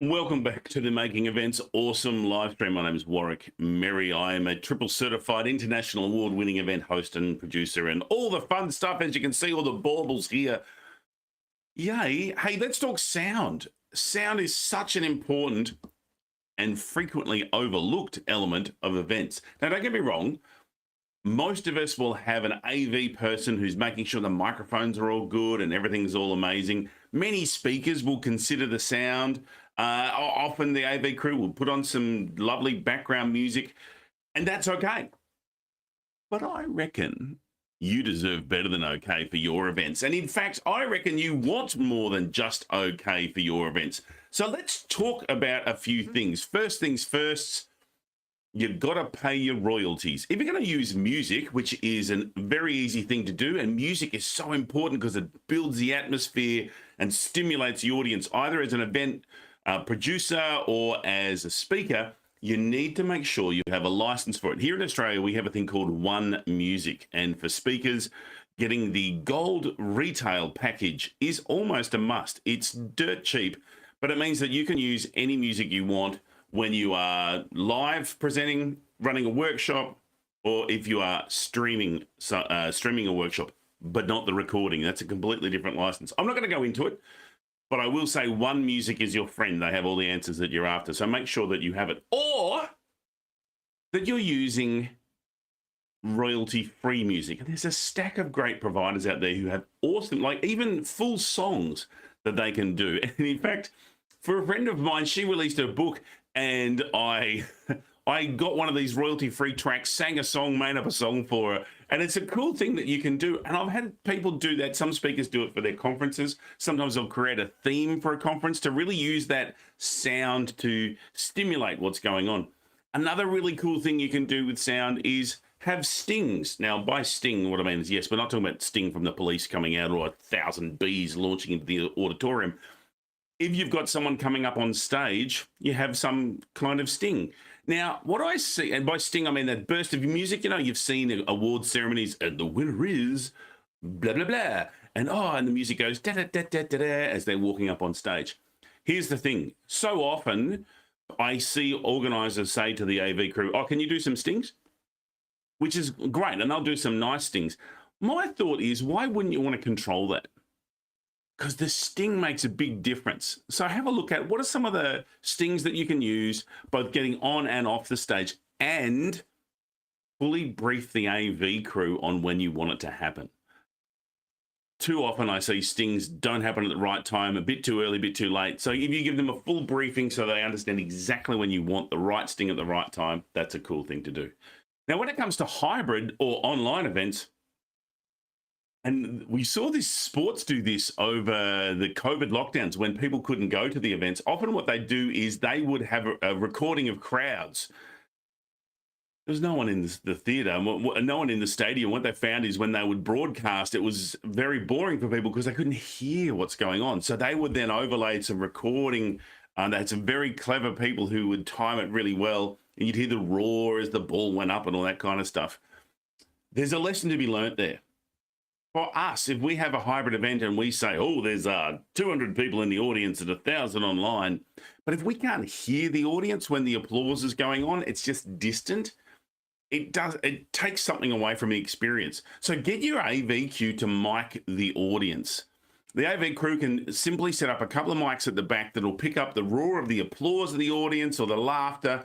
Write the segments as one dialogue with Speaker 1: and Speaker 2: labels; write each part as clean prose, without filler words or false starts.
Speaker 1: Welcome back to the Making Events Awesome live stream. My name is Warwick Merry. I am a triple certified international award-winning event host and producer and all the fun stuff, as you can see, all the baubles here. Yay. Hey, let's talk sound. Sound is such an important and frequently overlooked element of events. Now, don't get me wrong. Most of us will have an AV person who's making sure the microphones are all good and everything's all amazing. Many speakers will consider the sound. Often the AV crew will put on some lovely background music, and that's okay. But I reckon you deserve better than okay for your events. And in fact, I reckon you want more than just okay for your events. So let's talk about a few things. First things first, you've got to pay your royalties. If you're going to use music, which is a very easy thing to do, and music is so important because it builds the atmosphere and stimulates the audience, either as an event producer or as a speaker, you need to make sure you have a license for it. Here in Australia, we have a thing called One Music. And for speakers, getting the gold retail package is almost a must. It's dirt cheap, but it means that you can use any music you want when you are live presenting, running a workshop, or if you are streaming a workshop, but not the recording. That's a completely different license. I'm not going to go into it, but I will say One Music is your friend. They have all the answers that you're after. So make sure that you have it, or that you're using royalty-free music. And there's a stack of great providers out there who have awesome, like even full songs that they can do. And in fact, for a friend of mine, she released her book, and I got one of these royalty-free tracks, sang a song, made up a song for her. And it's a cool thing that you can do. And I've had people do that. Some speakers do it for their conferences. Sometimes they'll create a theme for a conference to really use that sound to stimulate what's going on. Another really cool thing you can do with sound is have stings. Now, by sting, what I mean is, yes, we're not talking about sting from the police coming out or 1,000 bees launching into the auditorium. If you've got someone coming up on stage, you have some kind of sting. Now, what I see, and by sting, I mean that burst of music. You know, you've seen award ceremonies, and the winner is blah, blah, blah. And and the music goes da, da, da, da, da, da, as they're walking up on stage. Here's the thing. So often, I see organizers say to the AV crew, oh, can you do some stings? Which is great, and they'll do some nice stings. My thought is, why wouldn't you want to control that? Because the sting makes a big difference. So have a look at what are some of the stings that you can use, both getting on and off the stage, and fully brief the AV crew on when you want it to happen. Too often I see stings don't happen at the right time, a bit too early, a bit too late. So if you give them a full briefing so they understand exactly when you want the right sting at the right time, that's a cool thing to do. Now, when it comes to hybrid or online events, and we saw this sports do this over the COVID lockdowns when people couldn't go to the events. Often what they do is they would have a recording of crowds. There's no one in the theatre, no one in the stadium. What they found is when they would broadcast, it was very boring for people because they couldn't hear what's going on. So they would then overlay some recording. They had some very clever people who would time it really well. And you'd hear the roar as the ball went up and all that kind of stuff. There's a lesson to be learnt there. For us, if we have a hybrid event and we say, oh, there's 200 people in the audience and 1,000 online, but if we can't hear the audience when the applause is going on, it's just distant, it takes something away from the experience. So get your AV crew to mic the audience. The AV crew can simply set up a couple of mics at the back that'll pick up the roar of the applause of the audience or the laughter,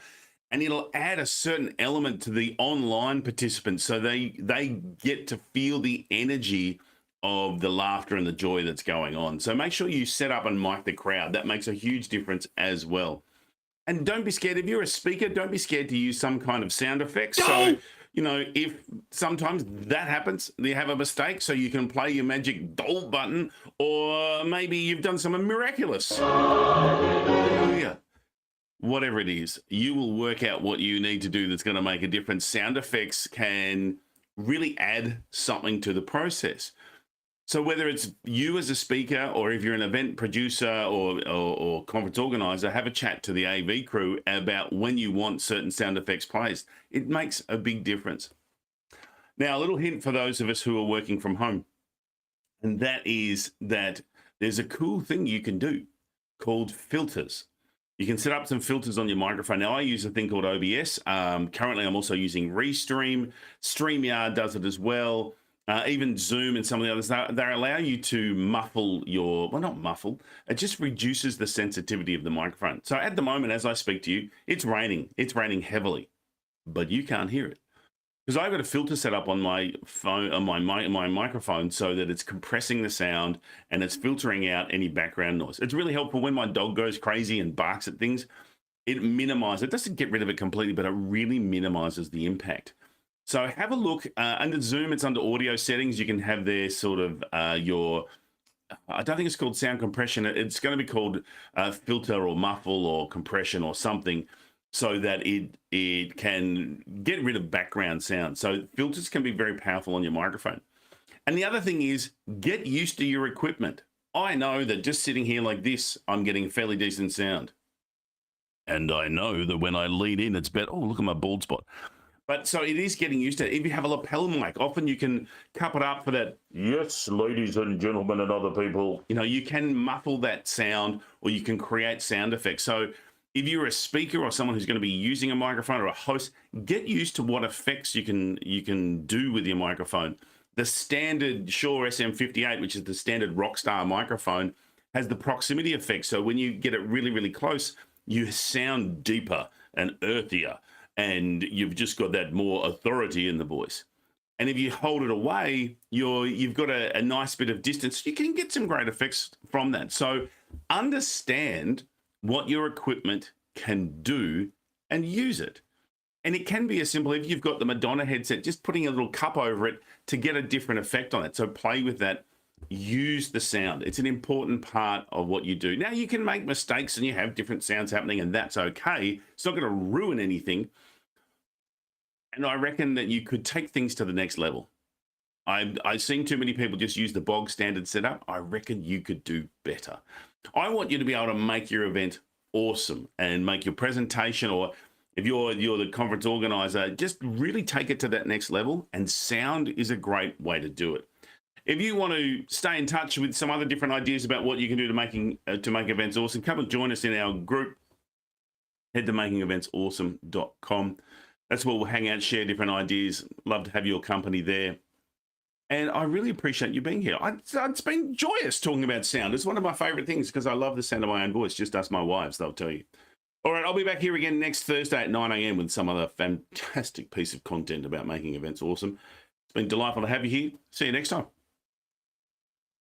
Speaker 1: and it'll add a certain element to the online participants so they get to feel the energy of the laughter and the joy that's going on. So make sure you set up and mic the crowd. That makes a huge difference as well. And don't be scared. If you're a speaker, don't be scared to use some kind of sound effects. So, you know, if sometimes that happens, you have a mistake, so you can play your magic doll button, or maybe you've done something miraculous. Hallelujah. Whatever it is, you will work out what you need to do that's going to make a difference. Sound effects can really add something to the process. So whether it's you as a speaker or if you're an event producer or conference organizer, have a chat to the AV crew about when you want certain sound effects placed. It makes a big difference. Now, a little hint for those of us who are working from home, and that is that there's a cool thing you can do called filters. You can set up some filters on your microphone. Now, I use a thing called OBS. Currently, I'm also using Restream. StreamYard does it as well. Even Zoom and some of the others, they allow you to muffle your, well, not muffle, it just reduces the sensitivity of the microphone. So at the moment, as I speak to you, it's raining. It's raining heavily, but you can't hear it. Because I've got a filter set up on my phone, on my microphone, so that it's compressing the sound and it's filtering out any background noise. It's really helpful when my dog goes crazy and barks at things. It minimizes, it doesn't get rid of it completely, but it really minimizes the impact. So have a look under Zoom. It's under audio settings. You can have there sort of your, I don't think it's called sound compression. It's going to be called filter or muffle or compression or something, so that it can get rid of background sound. So filters can be very powerful on your microphone. And the other thing is, get used to your equipment. I know that just sitting here like this, I'm getting fairly decent sound. And I know that when I lean in, it's better. Oh, look at my bald spot. But so it is getting used to it. If you have a lapel mic, often you can cup it up for that, yes, ladies and gentlemen and other people. You know, you can muffle that sound, or you can create sound effects. So if you're a speaker or someone who's going to be using a microphone, or a host, get used to what effects you can do with your microphone. The standard Shure SM58, which is the standard Rockstar microphone, has the proximity effect. So when you get it really, really close, you sound deeper and earthier, and you've just got that more authority in the voice. And if you hold it away, you've got a nice bit of distance. You can get some great effects from that. So understand what your equipment can do and use it. And it can be as simple, if you've got the Madonna headset, just putting a little cup over it to get a different effect on it. So play with that, use the sound. It's an important part of what you do. Now, you can make mistakes and you have different sounds happening, and that's okay. It's not going to ruin anything. And I reckon that you could take things to the next level. I've seen too many people just use the bog standard setup. I reckon you could do better. I want you to be able to make your event awesome and make your presentation, or if you're the conference organizer, just really take it to that next level, and sound is a great way to do it. If you want to stay in touch with some other different ideas about what you can do to make events awesome, come and join us in our group. Head to makingeventsawesome.com. That's where we'll hang out, share different ideas. Love to have your company there. And I really appreciate you being here. It's been joyous talking about sound. It's one of my favorite things because I love the sound of my own voice. Just ask my wives, they'll tell you. All right, I'll be back here again next Thursday at 9 a.m. with some other fantastic piece of content about making events awesome. It's been delightful to have you here. See you next time.